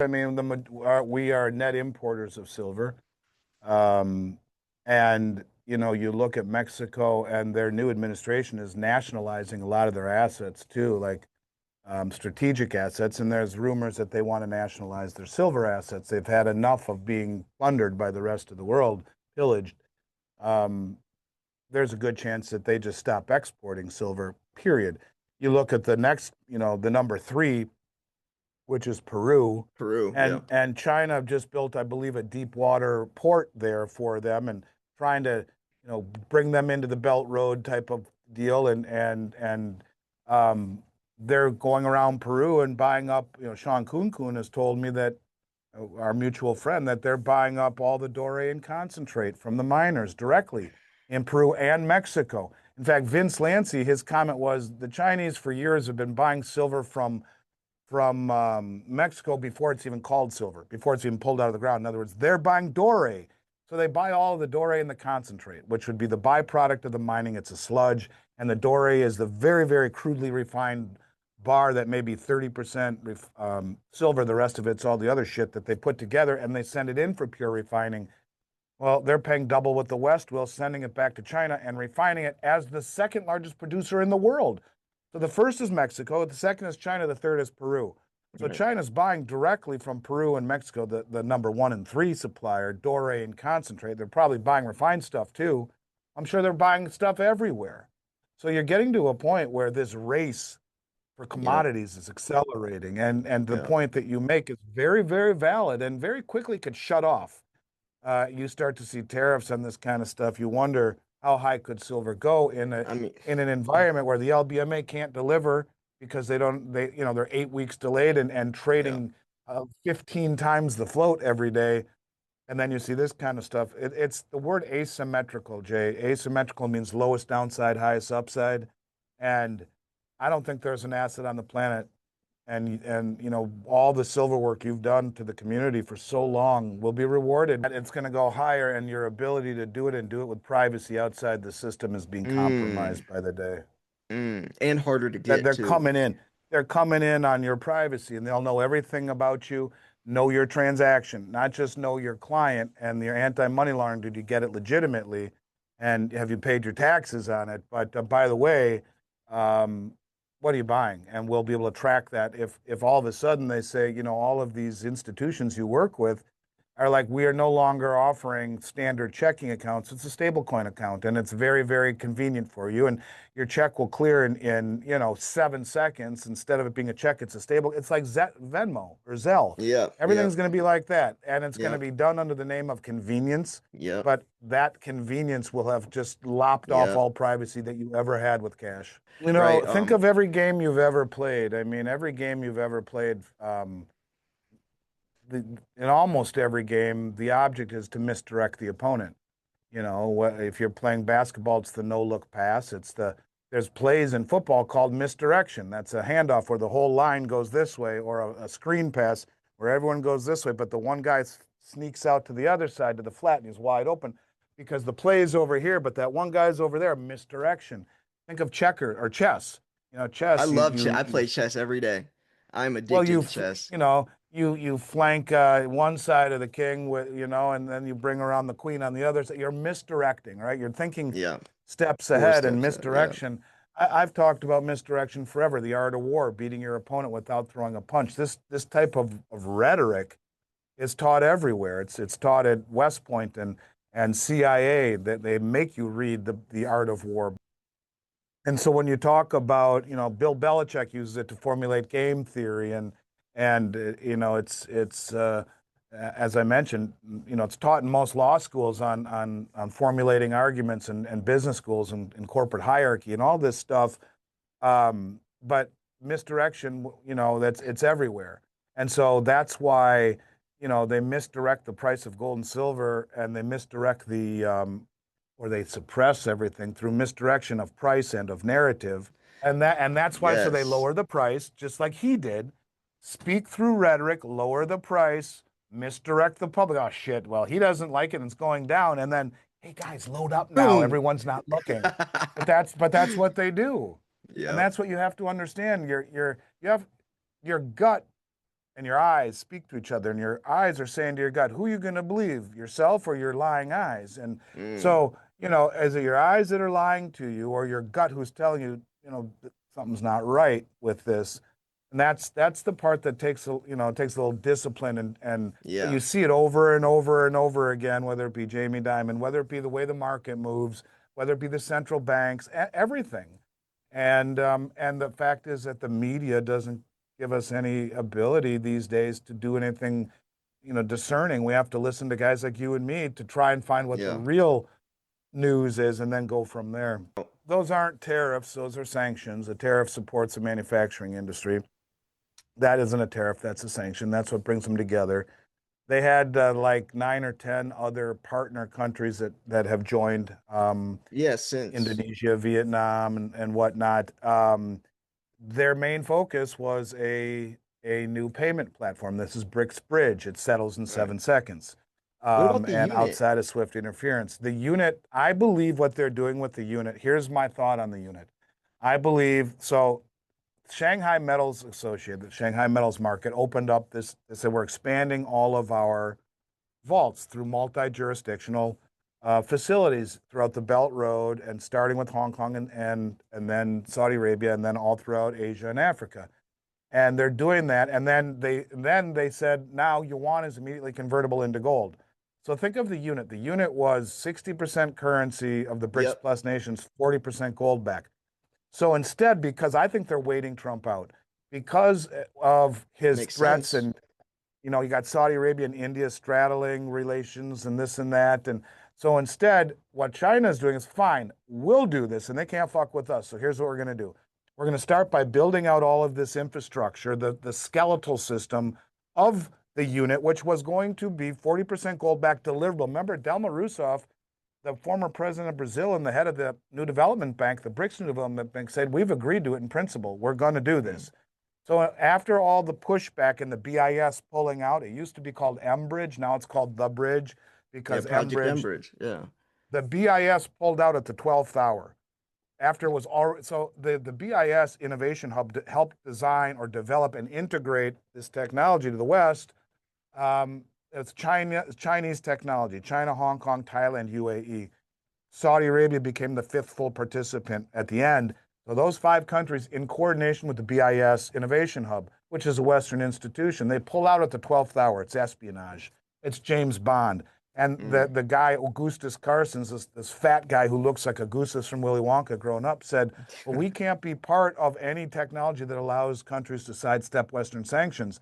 I mean, we are net importers of silver. Um, and, you look at Mexico and their new administration is nationalizing a lot of their assets too, like strategic assets. And there's rumors that they want to nationalize their silver assets. They've had enough of being plundered by the rest of the world, pillaged. Um, there's a good chance that they just stop exporting silver, period. You look at the next, the number three, which is Peru. Peru, yeah. And China just built, I believe, a deep water port there for them and trying to, bring them into the Belt Road type of deal. And they're going around Peru and buying up, Sean Kun has told me that our mutual friend, that they're buying up all the doré and concentrate from the miners directly in Peru and Mexico. In fact, Vince Lancy, his comment was the Chinese for years have been buying silver from Mexico before it's even called silver, before it's even pulled out of the ground. In other words, they're buying doré. So they buy all of the doré and the concentrate, which would be the byproduct of the mining. It's a sludge. And the doré is the very, very crudely refined bar that may be 30% silver. The rest of it's all the other shit that they put together and they send it in for pure refining. Well, they're paying double what the West will, sending it back to China and refining it as the second largest producer in the world. So the first is Mexico, the second is China, the third is Peru. So Right. China's buying directly from Peru and Mexico, the number 1 and 3 supplier, doré and concentrate. They're probably buying refined stuff too. I'm sure they're buying stuff everywhere. So you're getting to a point where this race for Yep. commodities is accelerating. And the Yeah. point that you make is very, very valid and very quickly could shut off. You start to see tariffs on this kind of stuff. You wonder how high could silver go I mean, in an environment where the LBMA can't deliver because they're 8 weeks delayed and yeah. trading 15 times the float every day. And then you see this kind of stuff. It's the word asymmetrical, Jay. Asymmetrical means lowest downside, highest upside. And I don't think there's an asset on the planet and all the silver work you've done to the community for so long will be rewarded. It's going to go higher, and your ability to do it and do it with privacy outside the system is being Mm, compromised by the day. and harder to That get they're too. coming in, they're coming in on your privacy, and they'll know everything about you, know your transaction, not just know your client and your anti-money laundering. Did you get it legitimately, and have you paid your taxes on it? But by the way, um, what are you buying? And we'll be able to track that if all of a sudden they say, all of these institutions you work with are like, we are no longer offering standard checking accounts. It's a stablecoin account, and it's very, very convenient for you. And your check will clear in 7 seconds. Instead of it being a check, it's a stable. It's like Venmo or Zelle. Yeah. Everything's Yep. going to be like that, and it's going to Yep. be done under the name of convenience. Yep. But that convenience will have just lopped off Yep. all privacy that you ever had with cash. Right. Think of every game you've ever played. I mean, every game you've ever played. In almost every game, the object is to misdirect the opponent. If you're playing basketball, it's the no look pass. There's plays in football called misdirection. That's a handoff where the whole line goes this way, or a screen pass where everyone goes this way, but the one guy sneaks out to the other side to the flat and he's wide open because the play is over here, but that one guy's over there. Misdirection. Think of checker or chess. I Chess. love chess. I play chess every day. I'm Well, addicted to chess. you flank one side of the king with and then you bring around the queen on the other side. You're misdirecting, right? You're thinking Yeah. steps Four ahead, and steps ahead. Yeah. misdirection. I've talked about misdirection forever. The art of war, beating your opponent without throwing a punch. This type of rhetoric is taught everywhere. It's taught at West Point and CIA, that they make you read the art of war. And so when you talk about, Bill Belichick uses it to formulate game theory, and as I mentioned, it's taught in most law schools on formulating arguments and business schools and corporate hierarchy and all this stuff. But misdirection, it's everywhere, and so that's why they misdirect the price of gold and silver, and they misdirect or they suppress everything through misdirection of price and of narrative. And that's why, so they Yes. lower the price, just like he did. Speak through rhetoric, lower the price, misdirect the public. Oh shit, well, he doesn't like it and it's going down. And then, hey guys, load up now. Boom. Everyone's not looking. But that's what they do. And Yep. that's what you have to understand. You have your gut and your eyes speak to each other, and your eyes are saying to your gut, who are you going to believe, yourself or your lying eyes? And Mm. so, is it your eyes that are lying to you, or your gut who's telling you, something's not right with this? And that's the part that takes takes a little discipline, and but you Yeah. see it over and over and over again, whether it be Jamie Dimon, whether it be the way the market moves, whether it be the central banks, everything. And the fact is that the media doesn't give us any ability these days to do anything, discerning. We have to listen to guys like you and me to try and find what the Yeah. real news is and then go from there. Those aren't tariffs, those are sanctions. A tariff supports the manufacturing industry. That isn't a tariff, that's a sanction. That's what brings them together. They had like 9 or 10 other partner countries that have joined, Yeah, since. Indonesia, Vietnam, and whatnot. Their main focus was a new payment platform. This is BRICS Bridge. It settles in Right. 7 seconds, What about the and unit? outside of SWIFT interference. The unit, I believe what they're doing with the unit. Here's my thought on the unit. I believe so. Shanghai Metals Associated, the Shanghai Metals Market, opened up this. They said we're expanding all of our vaults through multi-jurisdictional facilities throughout the Belt Road, and starting with Hong Kong and then Saudi Arabia, and then all throughout Asia and Africa. And they're doing that. And then they said now yuan is immediately convertible into gold. So think of the unit. The unit was 60% currency of the BRICS Yep. plus nations, 40% gold back. So instead, because I think they're waiting Trump out, because of his Makes threats, sense. and you got Saudi Arabia and India straddling relations and this and that. And so instead, what China is doing is fine, we'll do this and they can't fuck with us. So here's what we're going to do. We're going to start by building out all of this infrastructure, the skeletal system of the unit, which was going to be 40% gold back deliverable. Remember, Dilma Rousseff, the former president of Brazil and the head of the New Development Bank, the BRICS New Development Bank, said, we've agreed to it in principle. We're going to do this. Mm. So after all the pushback and the BIS pulling out, it used to be called M-Bridge. Now it's called the Bridge, Yeah, because Project M-Bridge, Enbridge. Yeah. the BIS pulled out at the 12th hour. After it was already, so the BIS Innovation Hub helped design or develop and integrate this technology to the West. It's Chinese technology, China, Hong Kong, Thailand, UAE. Saudi Arabia became the 5th full participant at the end. So those 5 countries, in coordination with the BIS Innovation Hub, which is a Western institution, they pull out at the 12th hour. It's espionage. It's James Bond. And the, Mm. the guy, Augustus Carstens, this fat guy who looks like Augustus from Willy Wonka growing up, said, well, we can't be part of any technology that allows countries to sidestep Western sanctions.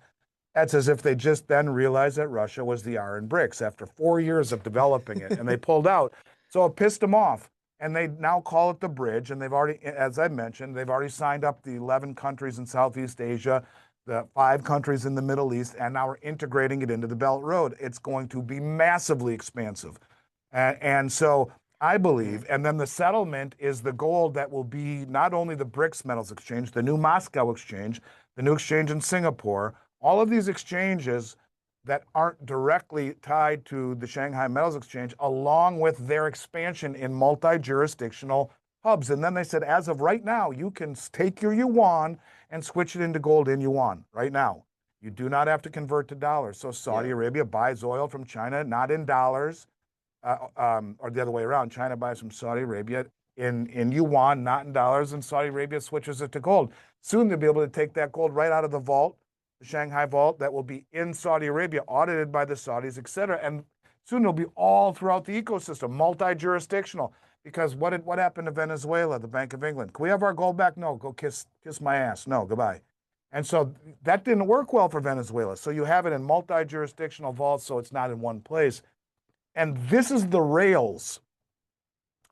That's as if they just then realized that Russia was the R in BRICS after 4 years of developing it, and they pulled out. So it pissed them off. And they now call it the bridge. And they've already, as I mentioned, they've already signed up the 11 countries in Southeast Asia, the 5 countries in the Middle East, and now we're integrating it into the Belt Road. It's going to be massively expansive. And so I believe, Mm. and then the settlement is the gold that will be not only the BRICS Metals Exchange, the new Moscow Exchange, the new exchange in Singapore, all of these exchanges that aren't directly tied to the Shanghai Metals Exchange, along with their expansion in multi-jurisdictional hubs. And then they said, as of right now, you can take your yuan and switch it into gold in yuan right now. You do not have to convert to dollars. So Saudi Yeah. Arabia buys oil from China, not in dollars, or the other way around. China buys from Saudi Arabia in yuan, not in dollars, and Saudi Arabia switches it to gold. Soon they'll be able to take that gold right out of the vault, the Shanghai vault, that will be in Saudi Arabia, audited by the Saudis, et cetera. And soon it'll be all throughout the ecosystem, multi-jurisdictional. Because what happened to Venezuela, the Bank of England? Can we have our gold back? No, go kiss my ass. No, goodbye. And so that didn't work well for Venezuela. So you have it in multi-jurisdictional vaults, so it's not in one place. And this is the rails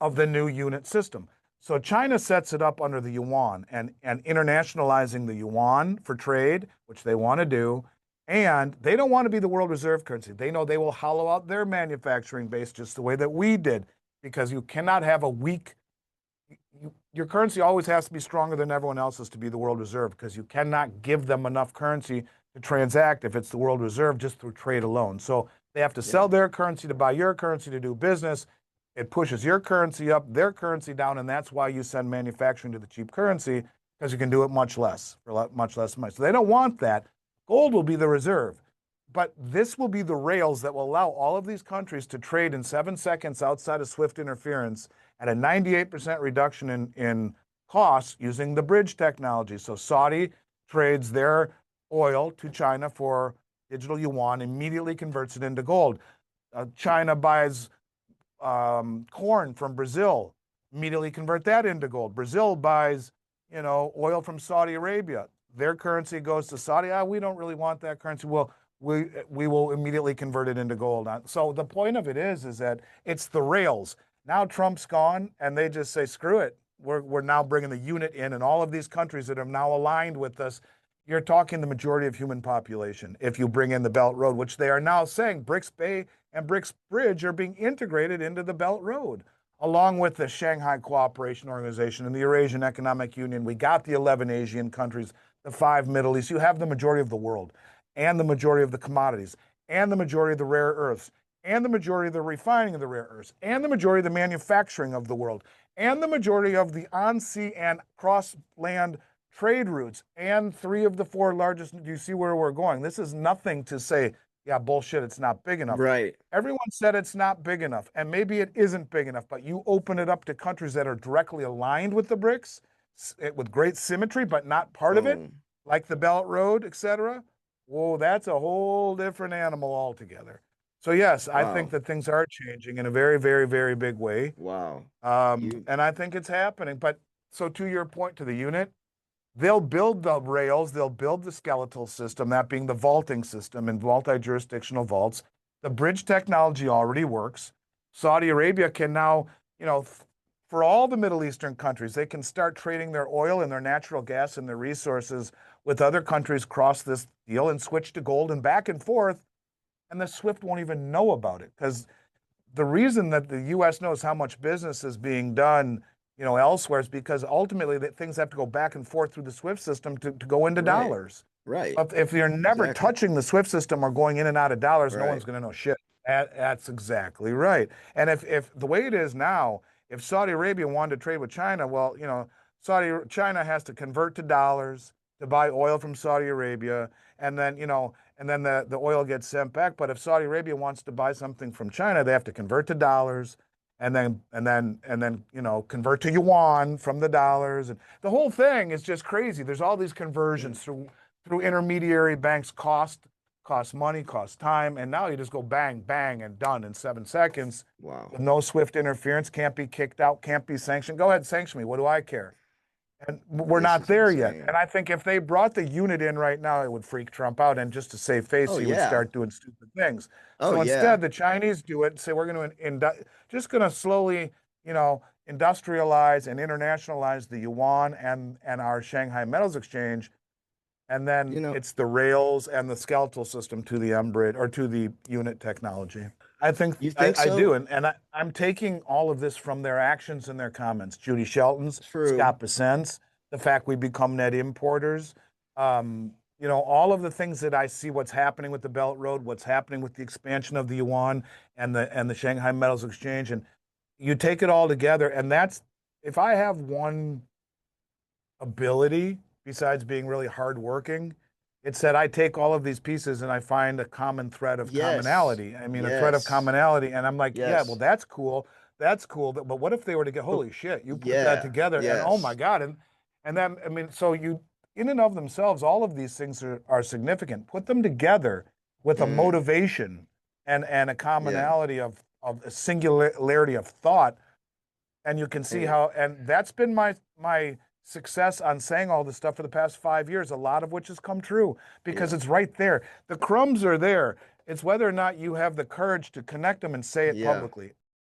of the new unit system. So China sets it up under the yuan, and internationalizing the yuan for trade, which they want to do. And they don't want to be the world reserve currency. They know they will hollow out their manufacturing base just the way that we did, because you cannot have a weak, your currency always has to be stronger than everyone else's to be the world reserve, because you cannot give them enough currency to transact if it's the world reserve just through trade alone. So they have to sell Yeah. their currency to buy your currency to do business. It pushes your currency up, their currency down, and that's why you send manufacturing to the cheap currency, because you can do it much less for much less money. So they don't want that. Gold will be the reserve. But this will be the rails that will allow all of these countries to trade in 7 seconds outside of SWIFT interference at a 98% reduction in costs using the bridge technology. So Saudi trades their oil to China for digital yuan, immediately converts it into gold. China buys corn from Brazil, immediately convert that into gold. Brazil buys, oil from Saudi Arabia. Their currency goes to Saudi. We don't really want that currency. Well, we will immediately convert it into gold. So the point of it is that it's the rails. Now Trump's gone, and they just say, screw it. We're now bringing the unit in, and all of these countries that have now aligned with us. You're talking the majority of human population. If you bring in the Belt Road, which they are now saying BRICS Bay and BRICS Bridge are being integrated into the Belt Road, along with the Shanghai Cooperation Organization and the Eurasian Economic Union. We got the 11 Asian countries, the 5 Middle East. You have the majority of the world, and the majority of the commodities, and the majority of the rare earths, and the majority of the refining of the rare earths, and the majority of the manufacturing of the world, and the majority of the on-sea and cross-land trade routes, and 3 of the 4 largest. Do you see where we're going? This is nothing to say, yeah, bullshit, it's not big enough. Right. Everyone said it's not big enough, and maybe it isn't big enough, but you open it up to countries that are directly aligned with the BRICS, with great symmetry, but not part of it, like the Belt Road, etc. Whoa, that's a whole different animal altogether. So yes, I think that things are changing in a very, very, very big way. Wow. And I think it's happening. But so to your point, to the unit, they'll build the rails, they'll build the skeletal system, that being the vaulting system and multi-jurisdictional vaults. The bridge technology already works. Saudi Arabia can now, for all the Middle Eastern countries, they can start trading their oil and their natural gas and their resources with other countries across this deal and switch to gold and back and forth. And the SWIFT won't even know about it, because the reason that the U.S. knows how much business is being done, elsewhere, is because ultimately things have to go back and forth through the SWIFT system to go into dollars. Right. If you're never touching the SWIFT system or going in and out of dollars, no one's going to know shit. That's exactly right. And if the way it is now, if Saudi Arabia wanted to trade with China, well, China has to convert to dollars to buy oil from Saudi Arabia, and then the oil gets sent back. But if Saudi Arabia wants to buy something from China, they have to convert to dollars, and then convert to yuan from the dollars, and the whole thing is just crazy. There's all these conversions through intermediary banks, cost money, cost time, and now you just go bang, bang, and done in 7 seconds. Wow. With no SWIFT interference, can't be kicked out, can't be sanctioned. Go ahead, sanction me. What do I care? And we're not there yet. And I think if they brought the unit in right now, it would freak Trump out. And just to save face, he would start doing stupid things. So instead, the Chinese do it and say, we're going to slowly, industrialize and internationalize the yuan and our Shanghai Metals Exchange. And then it's the rails and the skeletal system to the M-Bridge or to the unit technology. I think so? I do. And I'm taking all of this from their actions and their comments. Judy Shelton's, Scott Bessent's, the fact we become net importers, all of the things that I see, what's happening with the Belt Road, what's happening with the expansion of the yuan and the Shanghai Metals Exchange. And you take it all together, and that's, if I have one ability besides being really hardworking, it's that I take all of these pieces and I find a common thread of commonality. I mean, a thread of commonality. And I'm like, yeah, well, that's cool. That's cool. But what if they were to get, holy shit, you put that together and oh my God. And then, I mean, so you, in and of themselves, all of these things are significant. Put them together with a motivation and a commonality of a singularity of thought. And you can see how, and that's been my success on saying all this stuff for the past 5 years, a lot of which has come true because it's right there. The crumbs are there. It's whether or not you have the courage to connect them and say it publicly.